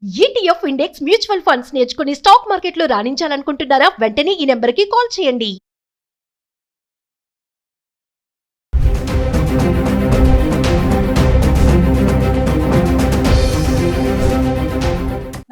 ETF index mutual funds నేర్చుకుని stock మార్కెట్లో రాణించాలనుకుంటున్నారా? వెంటనే ఈ నెంబర్కి కాల్ చేయండి.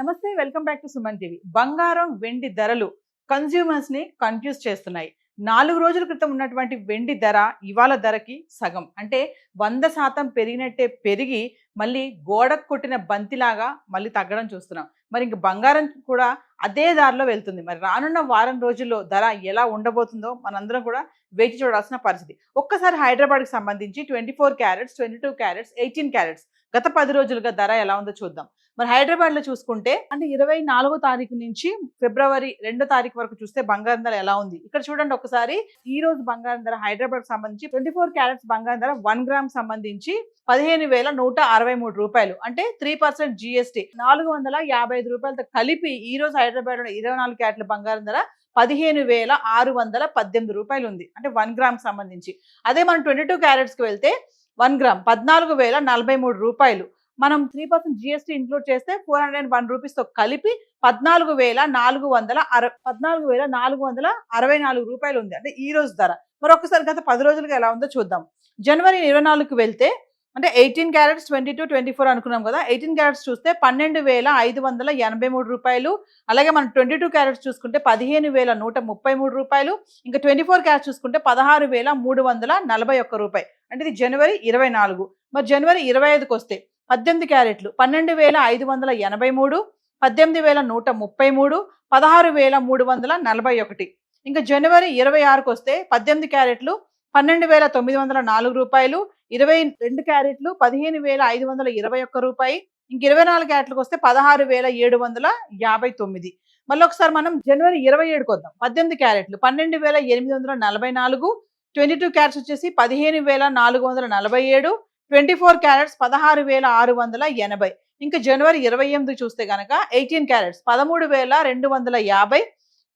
నమస్తే, welcome back to Suman TV. బంగారం వెండి ధరలు కన్స్యూమర్స్ ని కన్ఫ్యూజ్ చేస్తున్నాయి. 4 రోజుల క్రితం ఉన్నటువంటి వెండి ధర ఇవాళ ధరకి సగం, అంటే 100% పెరిగినట్టే పెరిగి మళ్ళీ గోడకు కొట్టిన బంతిలాగా మళ్ళీ తగ్గడం చూస్తున్నాం. మరి ఇంక బంగారం కూడా అదే దారిలో వెళ్తుంది. మరి రానున్న వారం రోజుల్లో ధర ఎలా ఉండబోతుందో మనందరం కూడా వేచి చూడాల్సిన పరిస్థితి. ఒక్కసారి హైదరాబాద్కి సంబంధించి 24 క్యారెట్స్, 22 క్యారెట్స్, 18 క్యారెట్స్ గత 10 రోజులుగా ధర ఎలా ఉందో చూద్దాం. మరి హైదరాబాద్ లో చూసుకుంటే అంటే 24వ తారీఖు నుంచి ఫిబ్రవరి 2వ తారీఖు వరకు చూస్తే బంగారం ధర ఎలా ఉంది ఇక్కడ చూడండి ఒకసారి. ఈ రోజు బంగారం ధర హైదరాబాద్ సంబంధించి 24 క్యారెట్స్ బంగారం ధర 1 గ్రామ్ సంబంధించి 15,163 రూపాయలు, అంటే 3% జిఎస్టీ, 455 రూపాయలతో కలిపి ఈ రోజు హైదరాబాద్ లో 24 క్యారెట్ల బంగారం ధర 15,618 రూపాయలు ఉంది, అంటే 1 గ్రామ్ సంబంధించి. అదే మనం 22 క్యారెట్స్ కి వెళ్తే 1 గ్రామ్ 14,043 రూపాయలు. మనం 3% జిఎస్టీ ఇంక్లూడ్ చేస్తే 401 రూపీస్ తో కలిపి 14,464 రూపాయలు ఉంది, అంటే ఈ రోజు ధర. మరొకసారి గత 10 రోజులుగా ఎలా ఉందో చూద్దాం. జనవరి 24కి వెళ్తే అంటే 18 క్యారెట్స్, 22, 24 అనుకున్నాం కదా. 18 క్యారెట్స్ చూస్తే 12,583 రూపాయలు. అలాగే మనం 22 క్యారెట్స్ చూసుకుంటే 15,133 రూపాయలు. ఇంకా 24 క్యారెట్స్ చూసుకుంటే 16,341 రూపాయలు, అంటే ఇది జనవరి 24. మరి జనవరి 25కి వస్తే 18 క్యారెట్లు 12,583, 18,133, 16,341. ఇంకా జనవరి 26కి వస్తే 18 క్యారెట్లు 12,904 రూపాయలు, 22 క్యారెట్లు 15,521 రూపాయి. ఇంక 24 క్యారెట్లకు వస్తే 16,759. మళ్ళీ ఒకసారి మనం జనవరి 27కి వద్దాం. 18 క్యారెట్లు 12,844, 22 క్యారెట్స్ వచ్చేసి 15,447, 24 క్యారెట్స్ 16,680. ఇంకా జనవరి 28 చూస్తే కనుక 18 క్యారెట్స్ 13,250,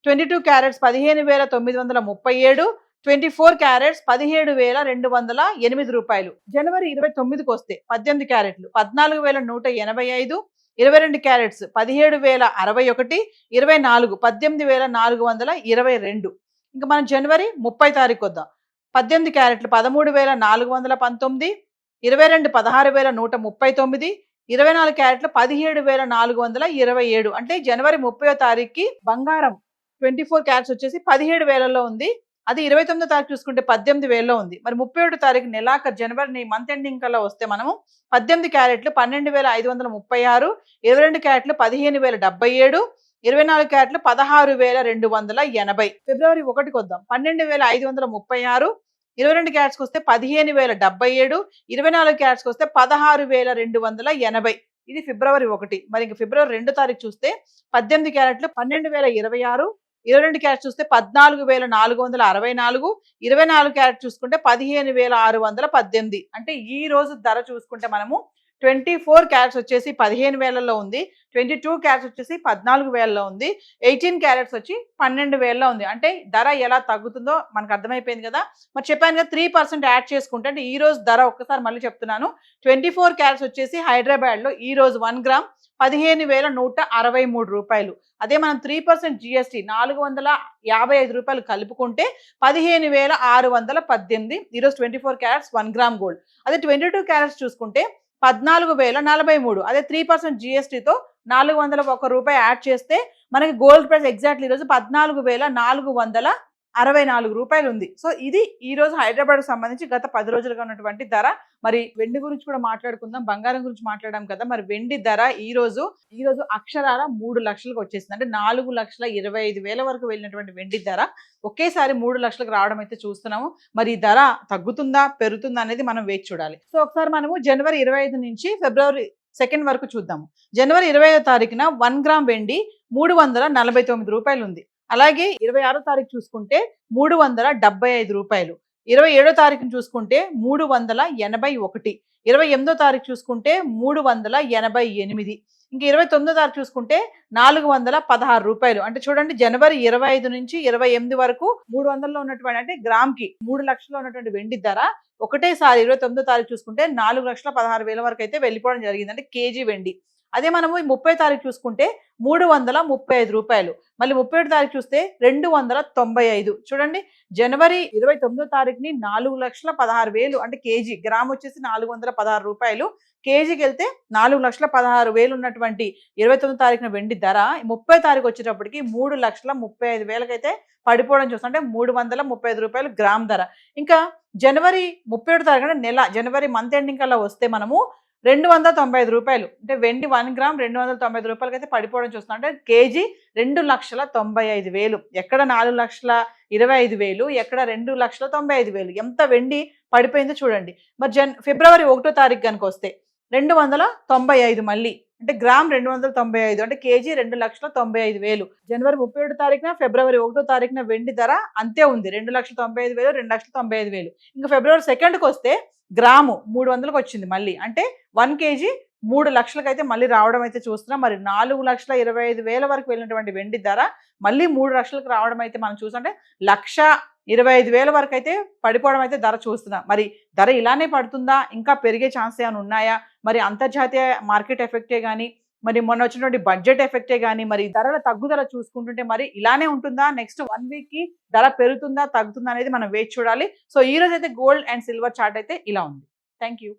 22 క్యారెట్స్ 15,937, 24 క్యారెట్స్ 17,208 రూపాయలు. జనవరి 29కి వస్తే 18 క్యారెట్లు 14,185, 22 క్యారెట్స్ 17,061, 24 18,422. ఇంకా మనం జనవరి 30 తారీఖు వద్దాం. 18 క్యారెట్లు 13,419, 22 16,139, 24 క్యారెట్లు 17,427, అంటే జనవరి 30వ తారీఖుకి బంగారం 24 క్యారెట్స్ వచ్చేసి 17,000లో ఉంది. అది 29వ తారీఖు చూసుకుంటే 18,000లో ఉంది. మరి 31వ తారీఖు నెలాఖరు జనవరి మంత్ ఎండింగ్ కల్లా వస్తే మనము 18 క్యారెట్లు 12,536, 22 క్యారెట్లు 15,077, 24 క్యారెట్లు 16,280. ఫిబ్రవరి 1కి వద్దాం. 12,536, 22 క్యారెట్స్కి వస్తే 15,077, 24 క్యారెట్స్కి వస్తే 16,280. ఇది ఫిబ్రవరి 1. మరి ఇంక ఫిబ్రవరి 2వ తారీఖు చూస్తే 18 క్యారెట్లు 12,026, 22 క్యారెట్స్ చూస్తే 14,464, 24 క్యారెట్ చూసుకుంటే 15,618. అంటే ఈ రోజు ధర చూసుకుంటే మనము 24 క్యారెట్స్ వచ్చేసి 15,000లో ఉంది, 22 క్యారెట్స్ వచ్చేసి 14,000లో ఉంది, 18 క్యారెట్స్ వచ్చి 12,000లో ఉంది. అంటే ధర ఎలా తగ్గుతుందో మనకు అర్థమైపోయింది కదా. మరి చెప్పాను కదా 3% యాడ్ చేసుకుంటే, అంటే ఈ రోజు ధర ఒక్కసారి మళ్ళీ చెప్తున్నాను. 24 క్యారెట్స్ వచ్చేసి హైదరాబాద్లో ఈ రోజు 1 గ్రామ్ 15,163 రూపాయలు. అదే మనం 3% జిఎస్టీ 455 రూపాయలు కలుపుకుంటే 15,618. ఈరోజు 24 క్యారెట్స్ 1 గ్రామ్ గోల్డ్. అదే 22 క్యారెట్స్ చూసుకుంటే 14,043. అదే 3% జిఎస్టీతో 401 రూపాయి యాడ్ చేస్తే మనకి గోల్డ్ ప్రైస్ ఎగ్జాక్ట్లీ ఈరోజు 14,464 రూపాయలు ఉంది. సో ఇది ఈ రోజు హైదరాబాద్ సంబంధించి గత 10 రోజులుగా ఉన్నటువంటి ధర. మరి వెండి గురించి కూడా మాట్లాడుకుందాం, బంగారం గురించి మాట్లాడాం కదా. మరి వెండి ధర ఈ రోజు అక్షరాల 3 లక్షలకు వచ్చేసింది. అంటే 4,25,000 వరకు వెళ్ళినటువంటి వెండి ధర ఒకేసారి 3 లక్షలకు రావడం అయితే చూస్తున్నాము. మరి ఈ ధర తగ్గుతుందా పెరుగుతుందా అనేది మనం వేచి చూడాలి. సో ఒకసారి మనము జనవరి 25 నుంచి ఫిబ్రవరి 2 వరకు చూద్దాము. జనవరి 25వ తారీఖున 1 గ్రామ్ వెండి 349 రూపాయలు ఉంది. అలాగే 26వ తారీఖు చూసుకుంటే 375 రూపాయలు, 27వ తారీఖును చూసుకుంటే 381, 28వ తారీఖు చూసుకుంటే 388, ఇంకా 29వ తారీఖు చూసుకుంటే 416 రూపాయలు. అంటే చూడండి జనవరి 25 నుంచి 28 వరకు 300లో ఉన్నటువంటి, అంటే గ్రామ్ కి 3 లక్షల్లో ఉన్నటువంటి వెండి ధర ఒకటేసారి 29వ తారీఖు చూసుకుంటే 4,16,000 వరకు అయితే వెళ్ళిపోవడం జరిగింది, అంటే కేజీ వెండి. అదే మనము ఈ 30 తారీఖు చూసుకుంటే 335 రూపాయలు. మళ్ళీ 31 తారీఖు చూస్తే 295. చూడండి, జనవరి 29వ తారీఖుని 4,16,000 అంటే కేజీ, గ్రామ్ వచ్చేసి 416 రూపాయలు. కేజీకి వెళ్తే 4,16,000 ఉన్నటువంటి 29వ తారీఖున వెండి ధర 30 తారీఖు వచ్చేటప్పటికి 3,35,000 అయితే పడిపోవడం చూస్తాం. అంటే 335 రూపాయలు గ్రామ్ ధర. ఇంకా జనవరి 31 తారీఖున నెల, జనవరి మంత్ ఎండింగ్ కల్లా వస్తే మనము 295 రూపాయలు, అంటే వెండి 1 గ్రామ్ 295 రూపాయలకి అయితే పడిపోవడం చూస్తున్నాం. అంటే కేజీ 2,95,000. ఎక్కడ 4,25,000, ఎక్కడ 2,95,000. ఎంత వెండి పడిపోయిందో చూడండి. మరి ఫిబ్రవరి 1వ తారీఖు కనుక వస్తే 295 మళ్ళీ, అంటే గ్రామ్ 295, అంటే కేజీ 2,95,000. జనవరి 31 తారీఖున, ఫిబ్రవరి 1వ తారీఖున వెండి ధర అంతే ఉంది, 2,95,000, 2,95,000. ఇంకా ఫిబ్రవరి 2కి వస్తే గ్రాము 300కి వచ్చింది మళ్ళీ, అంటే 1 కేజీ 3 లక్షలకు అయితే మళ్ళీ రావడం అయితే చూస్తున్నాం. మరి 4,25,000 వరకు వెళ్ళినటువంటి వెండి ధర మళ్ళీ 3 లక్షలకు రావడం అయితే మనం చూసాం. అంటే 1,25,000 వరకు అయితే పడిపోవడం అయితే ధర చూస్తున్నాం. మరి ధర ఇలానే పడుతుందా, ఇంకా పెరిగే ఛాన్స్ ఏమైనా ఉన్నాయా? మరి అంతర్జాతీయ మార్కెట్ ఎఫెక్టే కానీ, మరి మొన్న వచ్చినటువంటి బడ్జెట్ ఎఫెక్టే కానీ, మరి ధరల తగ్గుదల చూసుకుంటుంటే మరి ఇలానే ఉంటుందా? నెక్స్ట్ 1 వీక్ కి ధర పెరుగుతుందా తగ్గుతుందా అనేది మనం వేచి చూడాలి. సో ఈ రోజు అయితే గోల్డ్ అండ్ సిల్వర్ చార్ట్ అయితే ఇలా ఉంది. Thank you.